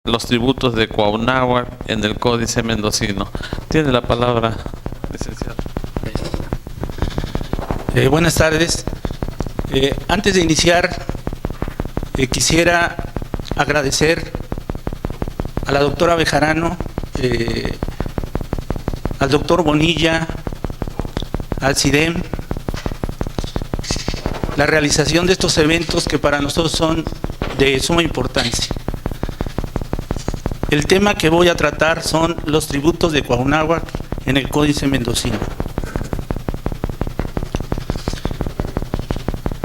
los tributos de Cuauhnáhuac en el Códice Mendocino. Tiene la palabra, licenciado. Buenas tardes. Antes de iniciar, quisiera agradecer a la doctora Bejarano, al doctor Bonilla, al CIDEM, la realización de estos eventos que para nosotros son de suma importancia. El tema que voy a tratar son los tributos de Cuauhnáhuac en el Códice Mendocino.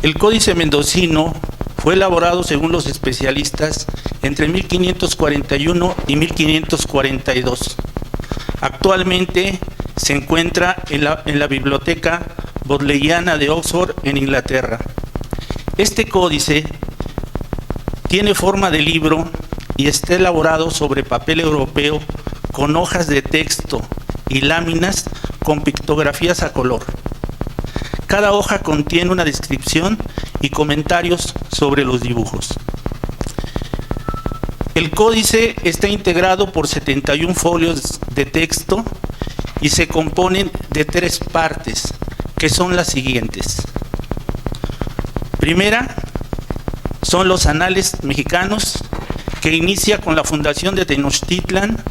El Códice Mendocino fue elaborado, según los especialistas, entre 1541 y 1542. Actualmente se encuentra en la Biblioteca Bodleiana de Oxford, en Inglaterra. Este códice tiene forma de libro y está elaborado sobre papel europeo con hojas de texto y láminas con pictografías a color. Cada hoja contiene una descripción y comentarios sobre los dibujos. El códice está integrado por 71 folios de texto y se componen de 3 partes, que son las siguientes. Primera, son los anales mexicanos, que inicia con la fundación de Tenochtitlan,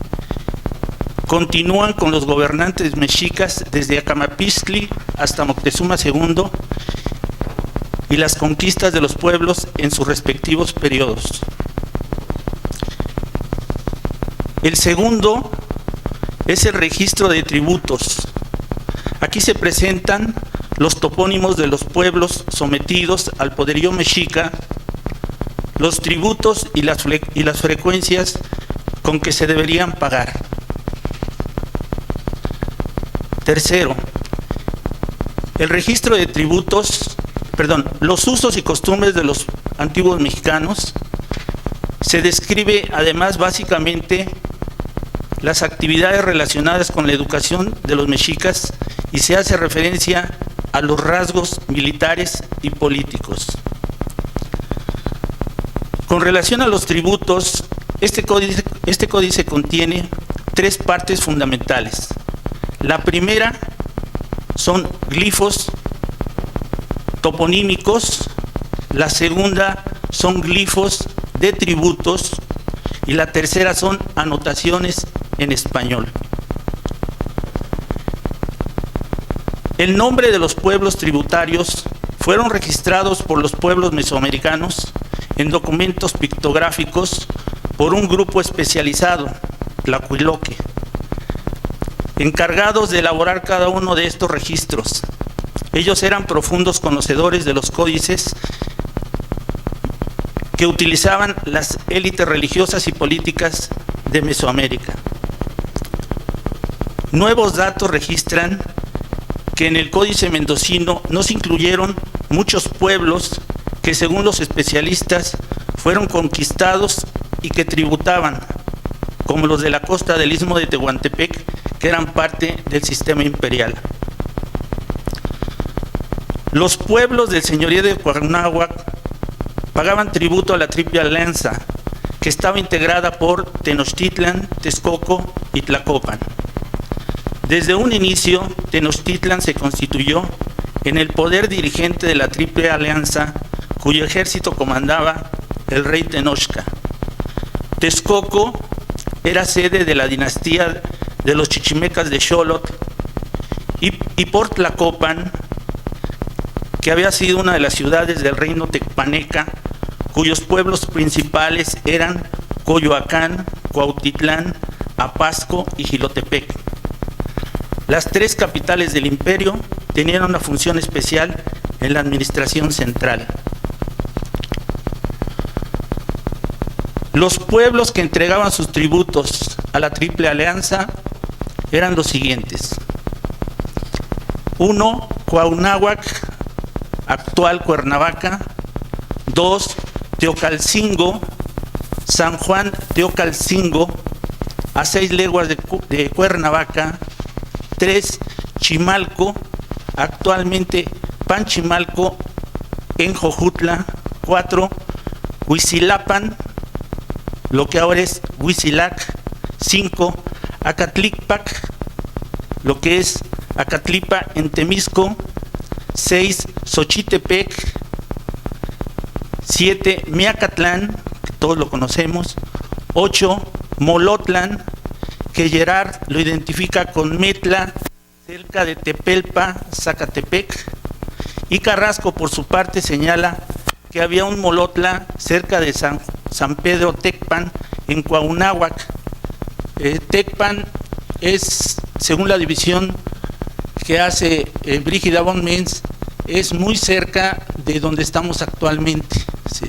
continúan con los gobernantes mexicas desde Acamapixtli hasta Moctezuma II y las conquistas de los pueblos en sus respectivos periodos. El segundo es el registro de tributos. Aquí se presentan los topónimos de los pueblos sometidos al poderío mexica, los tributos y las frecuencias con que se deberían pagar. Tercero, el registro de tributos, los usos y costumbres de los antiguos mexicanos. Se describe además básicamente las actividades relacionadas con la educación de los mexicas y se hace referencia a los rasgos militares y políticos. Con relación a los tributos, este códice contiene 3 partes fundamentales. La primera son glifos toponímicos, la segunda son glifos de tributos y la tercera son anotaciones en español. El nombre de los pueblos tributarios fueron registrados por los pueblos mesoamericanos en documentos pictográficos por un grupo especializado, Tlacuiloque, encargados de elaborar cada uno de estos registros. Ellos eran profundos conocedores de los códices que utilizaban las élites religiosas y políticas de Mesoamérica. Nuevos datos registran que en el Códice Mendocino no se incluyeron muchos pueblos que, según los especialistas, fueron conquistados y que tributaban, como los de la costa del Istmo de Tehuantepec, que eran parte del sistema imperial. Los pueblos del señorío de Cuauhnáhuac pagaban tributo a la Triple Alianza, que estaba integrada por Tenochtitlan, Texcoco y Tlacopan. Desde un inicio, Tenochtitlan se constituyó en el poder dirigente de la Triple Alianza, cuyo ejército comandaba el rey Tenochca. Texcoco era sede de la dinastía de los chichimecas de Xolotl y por Tlacopan, que había sido una de las ciudades del reino tecpaneca, cuyos pueblos principales eran Coyoacán, Cuautitlán, Apasco y Jilotepec. Las 3 capitales del imperio tenían una función especial en la administración central. Los pueblos que entregaban sus tributos a la Triple Alianza eran los siguientes. 1. Cuauhnáhuac, actual Cuernavaca. 2. Teocalcingo, San Juan Teocalcingo, a 6 leguas de Cuernavaca. 3. Chimalco, actualmente lo que ahora es Huitzilac. 5, Acatlipac, lo que es Acatlipa en Temisco. 6, Xochitepec. 7, Miacatlán, que todos lo conocemos. 8, Molotlán, que Gerard lo identifica con Metla, cerca de Tepelpa, Zacatepec. Y Carrasco, por su parte, señala que había un Molotla cerca de San Pedro Tecpan, en Cuauhnáhuac. Tecpan es, según la división que hace Brígida von Menz, es muy cerca de donde estamos actualmente. Sí.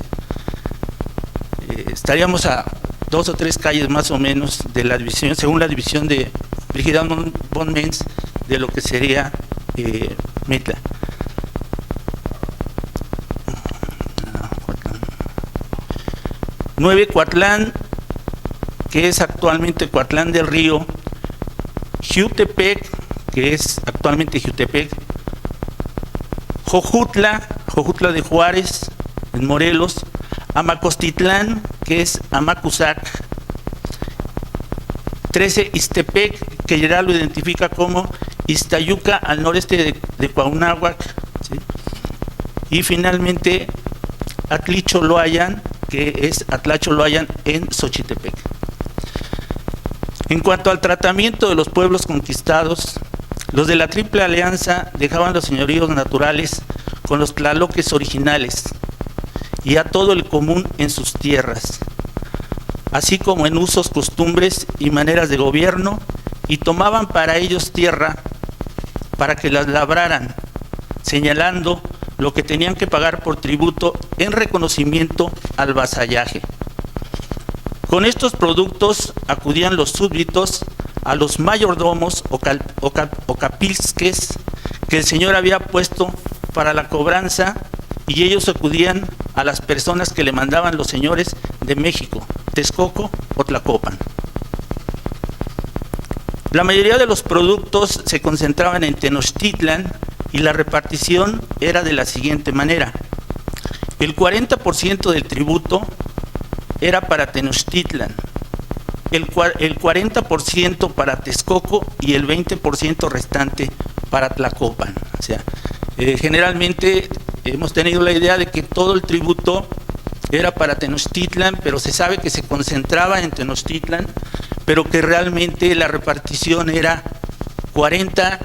Estaríamos a 2 o 3 calles más o menos de la división, según la división de Brígida von Menz, de lo que sería Metla. 9, Coatlán, que es actualmente Coatlán del Río. Jiutepec, que es actualmente Jiutepec. Jojutla de Juárez, en Morelos. Amacostitlán, que es Amacuzac. 13, Ixtepec, que ya lo identifica como Iztayuca, al noreste de Cuauhnáhuac, ¿sí? Y finalmente Atlicholoayan, que es Atlacholoayan en Xochitepec. En cuanto al tratamiento de los pueblos conquistados, los de la Triple Alianza dejaban los señoríos naturales con los tlaloques originales y a todo el común en sus tierras, así como en usos, costumbres y maneras de gobierno, y tomaban para ellos tierra para que las labraran, señalando lo que tenían que pagar por tributo en reconocimiento al vasallaje. Con estos productos acudían los súbditos a los mayordomos o capilsques que el señor había puesto para la cobranza, y ellos acudían a las personas que le mandaban los señores de México, Texcoco o Tlacopan. La mayoría de los productos se concentraban en Tenochtitlan y la repartición era de la siguiente manera: el 40% del tributo era para Tenochtitlan, el 40% para Texcoco y el 20% restante para Tlacopan. O sea, generalmente hemos tenido la idea de que todo el tributo era para Tenochtitlan, pero se sabe que se concentraba en Tenochtitlan, pero que realmente la repartición era 40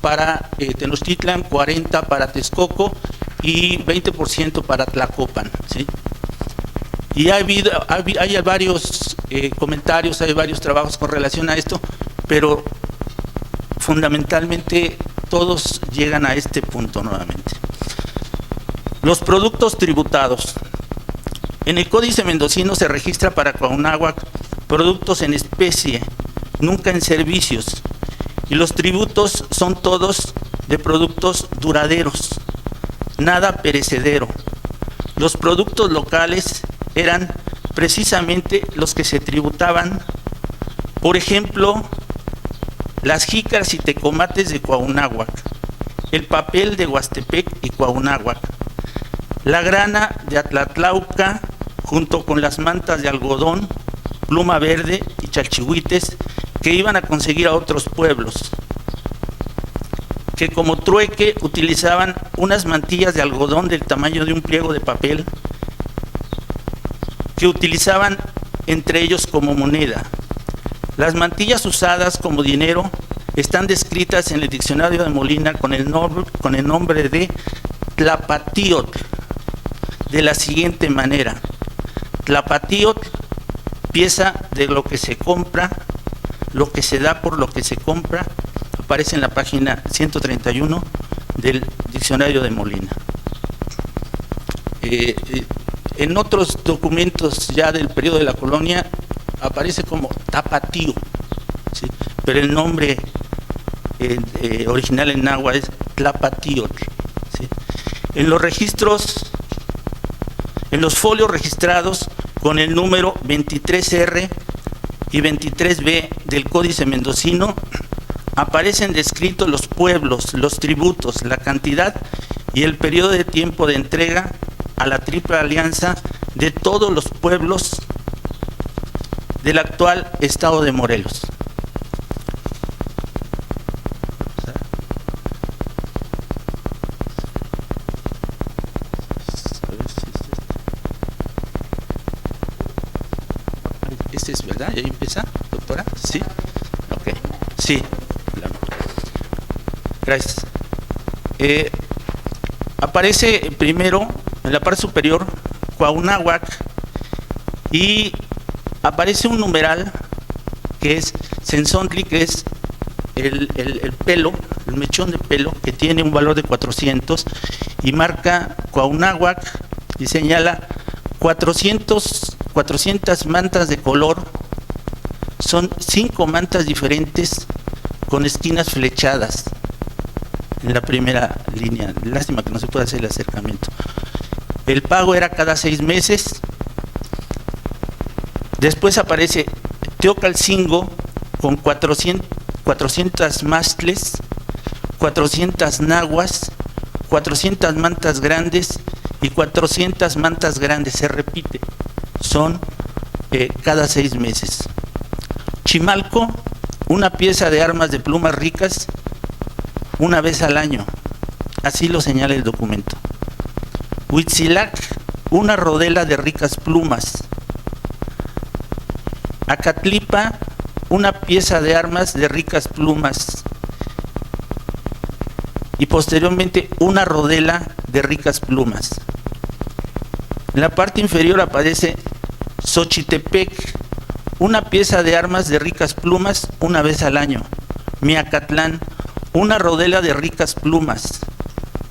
para Tenochtitlan, 40 para Texcoco y 20% para Tlacopan, ¿sí? Y hay varios comentarios, hay varios trabajos con relación a esto, pero fundamentalmente todos llegan a este punto nuevamente. Los productos tributados. En el Códice Mendocino se registra para Cuauhnáhuac productos en especie, nunca en servicios, y los tributos son todos de productos duraderos, nada perecedero. Los productos locales eran precisamente los que se tributaban, por ejemplo, las jícaras y tecomates de Cuauhnáhuac, el papel de Huastepec y Cuauhnáhuac, la grana de Atlatlauca, junto con las mantas de algodón, pluma verde y chalchihuites que iban a conseguir a otros pueblos, que como trueque utilizaban unas mantillas de algodón del tamaño de un pliego de papel, que utilizaban entre ellos como moneda. Las mantillas usadas como dinero están descritas en el diccionario de Molina con el nombre de tlapatiotl, de la siguiente manera: tlapatiotl, pieza de lo que se compra, lo que se da por lo que se compra. Aparece en la página 131 del diccionario de Molina. En otros documentos ya del periodo de la colonia aparece como tapatío, ¿sí? Pero el nombre original en náhuatl es tlapatiotl, ¿sí? En los registros, en los folios registrados con el número 23R y 23B del Códice Mendocino, aparecen descritos los pueblos, los tributos, la cantidad y el periodo de tiempo de entrega a la Triple Alianza de todos los pueblos del actual estado de Morelos. Este es verdad, ¿ya empieza, doctora? Sí, ok, sí, gracias. Aparece primero en la parte superior Cuauhnáhuac y aparece un numeral que es Cenzontli, que es el pelo, el mechón de pelo, que tiene un valor de 400, y marca Cuauhnáhuac y señala 400 mantas de color. Son 5 mantas diferentes con esquinas flechadas en la primera línea. Lástima que no se pueda hacer el acercamiento. El pago era cada 6 meses. Después aparece Teocalcingo con 400 mastles, 400 naguas, 400 mantas grandes y 400 mantas grandes. Se repite, son cada 6 meses. Chimalco, una pieza de armas de plumas ricas una vez al año. Así lo señala el documento. Huitzilac, una rodela de ricas plumas. Acatlipa, una pieza de armas de ricas plumas. Y posteriormente una rodela de ricas plumas. En la parte inferior aparece Xochitepec, una pieza de armas de ricas plumas una vez al año. Miacatlán, una rodela de ricas plumas.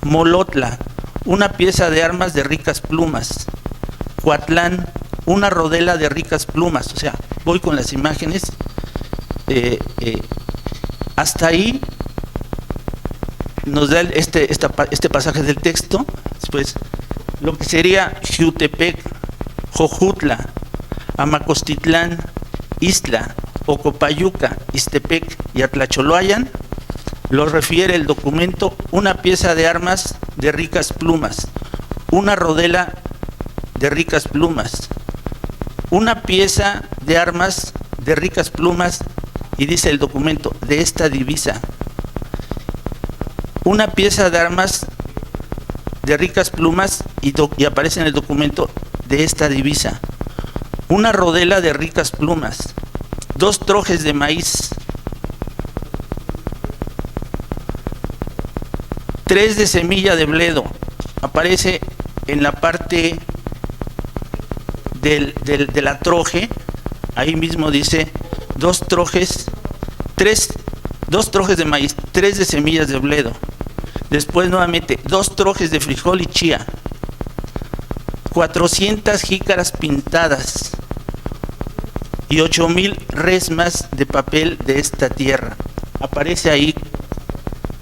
Molotla, una pieza de armas de ricas plumas. Coatlán, una rodela de ricas plumas. O sea, voy con las imágenes. Hasta ahí nos da este pasaje del texto. Después, lo que sería Xiutepec, Jojutla, Amacostitlán, Ixtla, Ocopayuca, Ixtepec y Atlacholoayan, lo refiere el documento: una pieza de armas de ricas plumas, una rodela de ricas plumas, una pieza de armas de ricas plumas, y dice el documento, de esta divisa, una pieza de armas de ricas plumas, y aparece en el documento, de esta divisa, una rodela de ricas plumas, 2 trojes de maíz, 3 de semilla de bledo. Aparece en la parte de la troje, ahí mismo dice 2 trojes de maíz, 3 de semillas de bledo. Después nuevamente 2 trojes de frijol y chía, 400 jícaras pintadas y 8,000 resmas de papel de esta tierra. Aparece ahí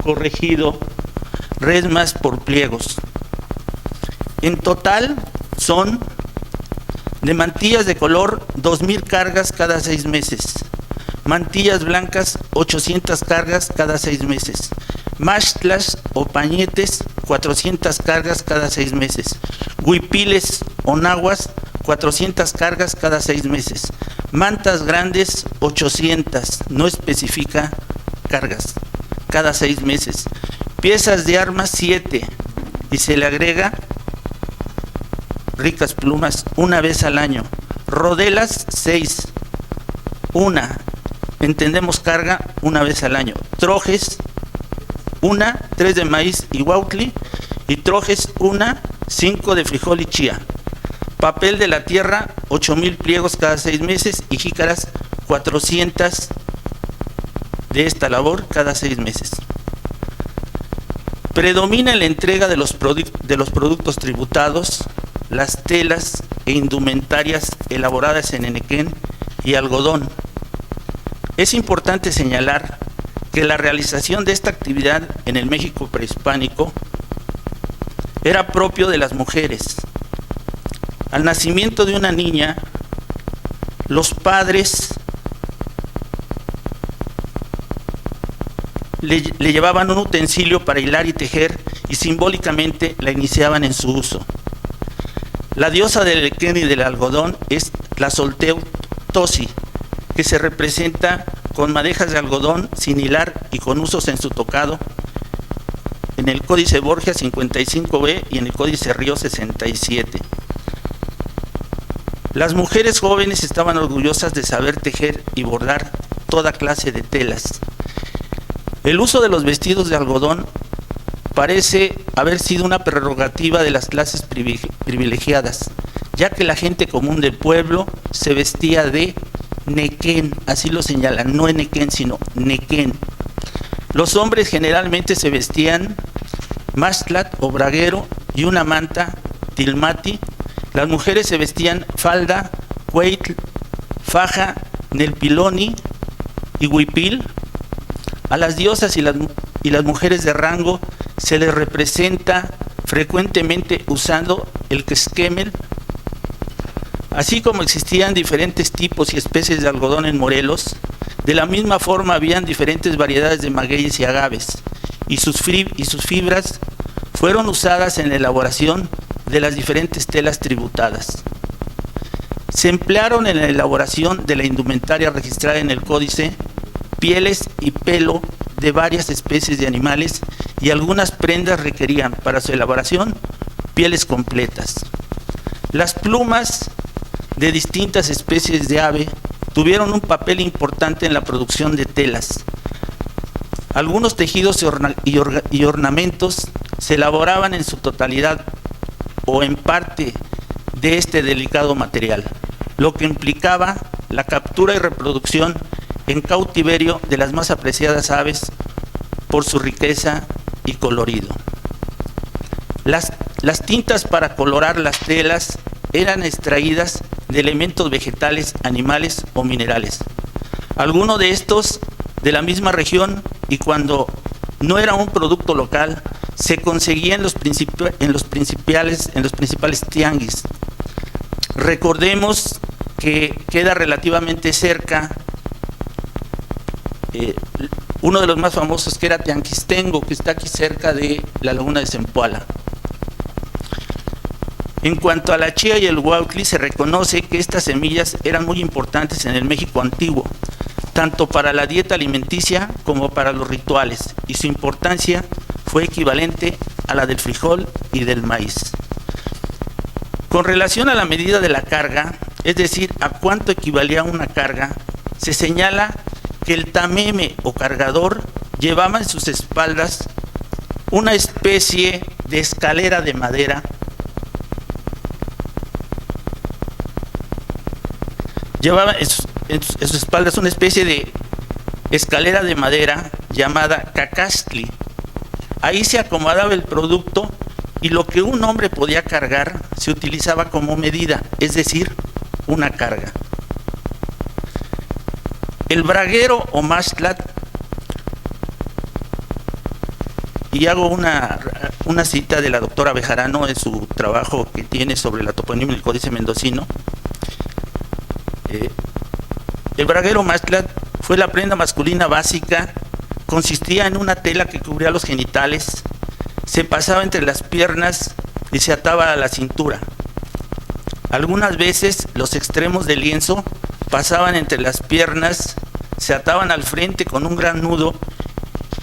corregido resmas por pliegos. En total son de mantillas de color 2,000 cargas cada 6 meses. Mantillas blancas 800 cargas cada 6 meses. Mastlas o pañetes 400 cargas cada 6 meses. Huipiles o naguas 400 cargas cada 6 meses. Mantas grandes 800, no especifica cargas, cada 6 meses. Piezas de armas 7, y se le agrega ricas plumas una vez al año. Rodelas 6, una, entendemos carga una vez al año. Trojes 1, 3 de maíz y huautli, y trojes 1, 5 de frijol y chía. Papel de la tierra 8,000 pliegos cada 6 meses, y jícaras 400 de esta labor cada 6 meses. Predomina en la entrega de los productos tributados las telas e indumentarias elaboradas en henequén y algodón. Es importante señalar que la realización de esta actividad en el México prehispánico era propio de las mujeres. Al nacimiento de una niña, los padres le llevaban un utensilio para hilar y tejer, y simbólicamente la iniciaban en su uso. La diosa del henequén y del algodón es Tlazolteotl, Potosi, que se representa con madejas de algodón sin hilar y con usos en su tocado, en el Códice Borgia 55b y en el Códice Río 67. Las mujeres jóvenes estaban orgullosas de saber tejer y bordar toda clase de telas. El uso de los vestidos de algodón parece haber sido una prerrogativa de las clases privilegiadas, ya que la gente común del pueblo se vestía de nequén, así lo señalan, no enequén, sino nequén. Los hombres generalmente se vestían mastlat o braguero y una manta, tilmati. Las mujeres se vestían falda, cueitl, faja, nelpiloni y huipil. A las diosas y las mujeres de rango se les representa frecuentemente usando el quesquemel. Así como existían diferentes tipos y especies de algodón en Morelos, de la misma forma habían diferentes variedades de magueyes y agaves, y sus fibras fueron usadas en la elaboración de las diferentes telas tributadas. Se emplearon en la elaboración de la indumentaria registrada en el códice pieles y pelo de varias especies de animales, y algunas prendas requerían para su elaboración pieles completas. Las plumas de distintas especies de ave tuvieron un papel importante en la producción de telas. Algunos tejidos y ornamentos se elaboraban en su totalidad o en parte de este delicado material, lo que implicaba la captura y reproducción en cautiverio de las más apreciadas aves por su riqueza y colorido. Las tintas para colorar las telas eran extraídas de elementos vegetales, animales o minerales. Algunos de estos de la misma región, y cuando no era un producto local, se conseguía en los principales tianguis. Recordemos que queda relativamente cerca uno de los más famosos, que era Tianquistengo, que está aquí cerca de la laguna de Zempoala. En cuanto a la chía y el huautli, se reconoce que estas semillas eran muy importantes en el México antiguo, tanto para la dieta alimenticia como para los rituales, y su importancia fue equivalente a la del frijol y del maíz. Con relación a la medida de la carga, es decir, a cuánto equivalía una carga, se señala que el tameme o cargador llevaba en sus espaldas una especie de escalera de madera. Llevaba en sus espaldas una especie de escalera de madera llamada cacastli. Ahí se acomodaba el producto y lo que un hombre podía cargar se utilizaba como medida, es decir, una carga. El braguero o mastlat, y hago una cita de la doctora Bejarano en su trabajo que tiene sobre la toponimia del Códice Mendocino. El braguero mastlat fue la prenda masculina básica. Consistía en una tela que cubría los genitales, se pasaba entre las piernas y se ataba a la cintura. Algunas veces los extremos del lienzo pasaban entre las piernas, se ataban al frente con un gran nudo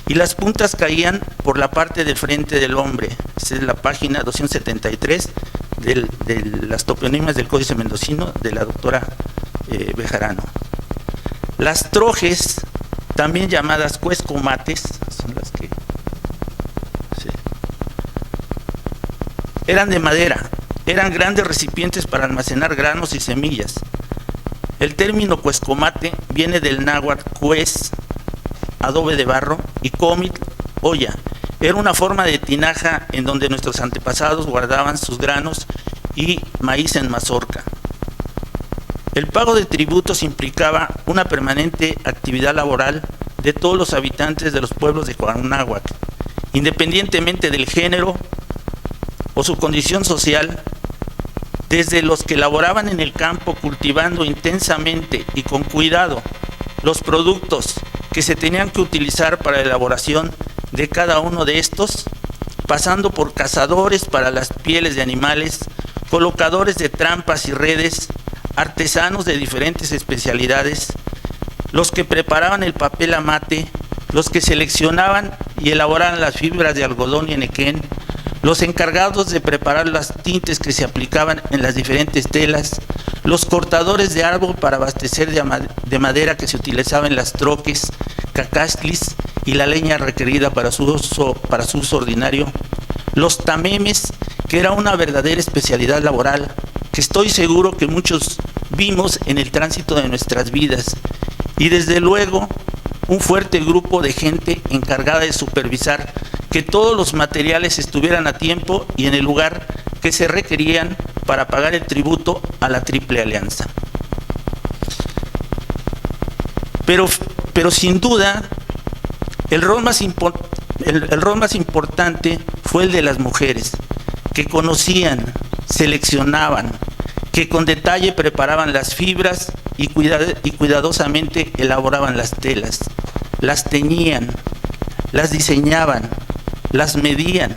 y las puntas caían por la parte de frente del hombre. Esa es la página 273 de las toponimias del Códice Mendocino de la doctora Bejarano. Las trojes, también llamadas cuescomates, son las que eran de madera, eran grandes recipientes para almacenar granos y semillas. El término cuescomate viene del náhuatl cues, adobe de barro, y comit, olla. Era una forma de tinaja en donde nuestros antepasados guardaban sus granos y maíz en mazorca. El pago de tributos implicaba una permanente actividad laboral de todos los habitantes de los pueblos de Cuauhnáhuac, independientemente del género o su condición social, desde los que laboraban en el campo cultivando intensamente y con cuidado los productos que se tenían que utilizar para la elaboración de cada uno de estos, pasando por cazadores para las pieles de animales, colocadores de trampas y redes, artesanos de diferentes especialidades, los que preparaban el papel amate, los que seleccionaban y elaboraban las fibras de algodón y enequén, los encargados de preparar las tintes que se aplicaban en las diferentes telas, los cortadores de árbol para abastecer de madera que se utilizaba en las troques, cacastlis y la leña requerida para su uso ordinario, los tamemes, que era una verdadera especialidad laboral, que estoy seguro que muchos vimos en el tránsito de nuestras vidas, y desde luego un fuerte grupo de gente encargada de supervisar que todos los materiales estuvieran a tiempo y en el lugar que se requerían para pagar el tributo a la Triple Alianza. Pero sin duda, el rol más importante fue el de las mujeres, que conocían, seleccionaban, que con detalle preparaban las fibras y cuidadosamente elaboraban las telas, las teñían, las diseñaban, las medían.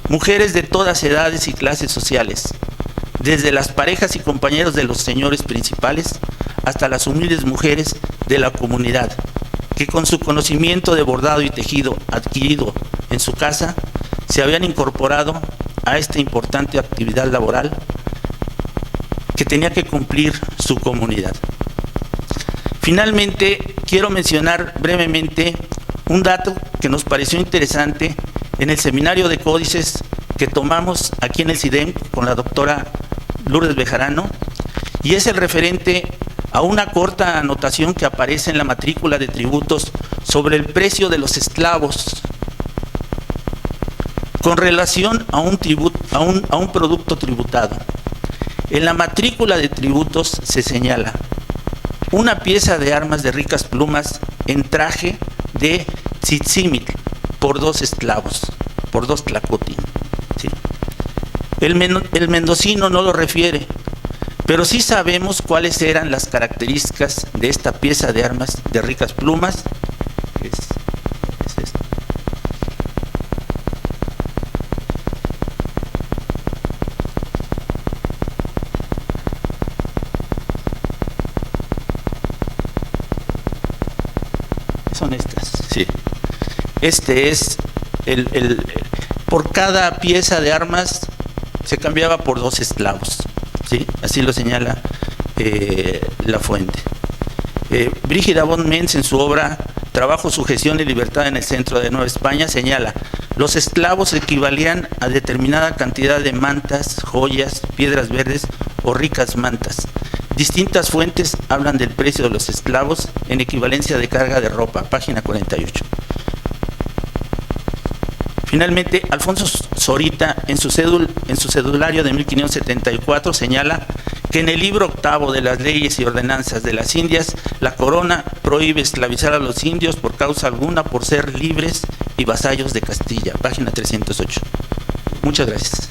Mujeres de todas edades y clases sociales, desde las parejas y compañeros de los señores principales hasta las humildes mujeres de la comunidad, que con su conocimiento de bordado y tejido adquirido en su casa, se habían incorporado a esta importante actividad laboral que tenía que cumplir su comunidad. Finalmente, quiero mencionar brevemente un dato que nos pareció interesante en el seminario de códices que tomamos aquí en el CIDEM con la doctora Lourdes Bejarano, y es el referente a una corta anotación que aparece en la matrícula de tributos sobre el precio de los esclavos con relación a un producto tributado. En la matrícula de tributos se señala una pieza de armas de ricas plumas en traje de tzitzímitl por 2 esclavos, por 2 tlacotin. ¿Sí? El mendocino no lo refiere, pero sí sabemos cuáles eran las características de esta pieza de armas de ricas plumas. Es esto. Son estas, sí. Este es por cada pieza de armas se cambiaba por 2 esclavos, ¿sí? Así lo señala la fuente. Brígida von Menz, en su obra Trabajo, Sujeción y Libertad en el Centro de Nueva España, señala: los esclavos equivalían a determinada cantidad de mantas, joyas, piedras verdes o ricas mantas. Distintas fuentes hablan del precio de los esclavos en equivalencia de carga de ropa, página 48. Finalmente, Alfonso Zorita, en su cedulario de 1574, señala que en el libro 8 de las leyes y ordenanzas de las Indias, la corona prohíbe esclavizar a los indios por causa alguna por ser libres y vasallos de Castilla, página 308. Muchas gracias.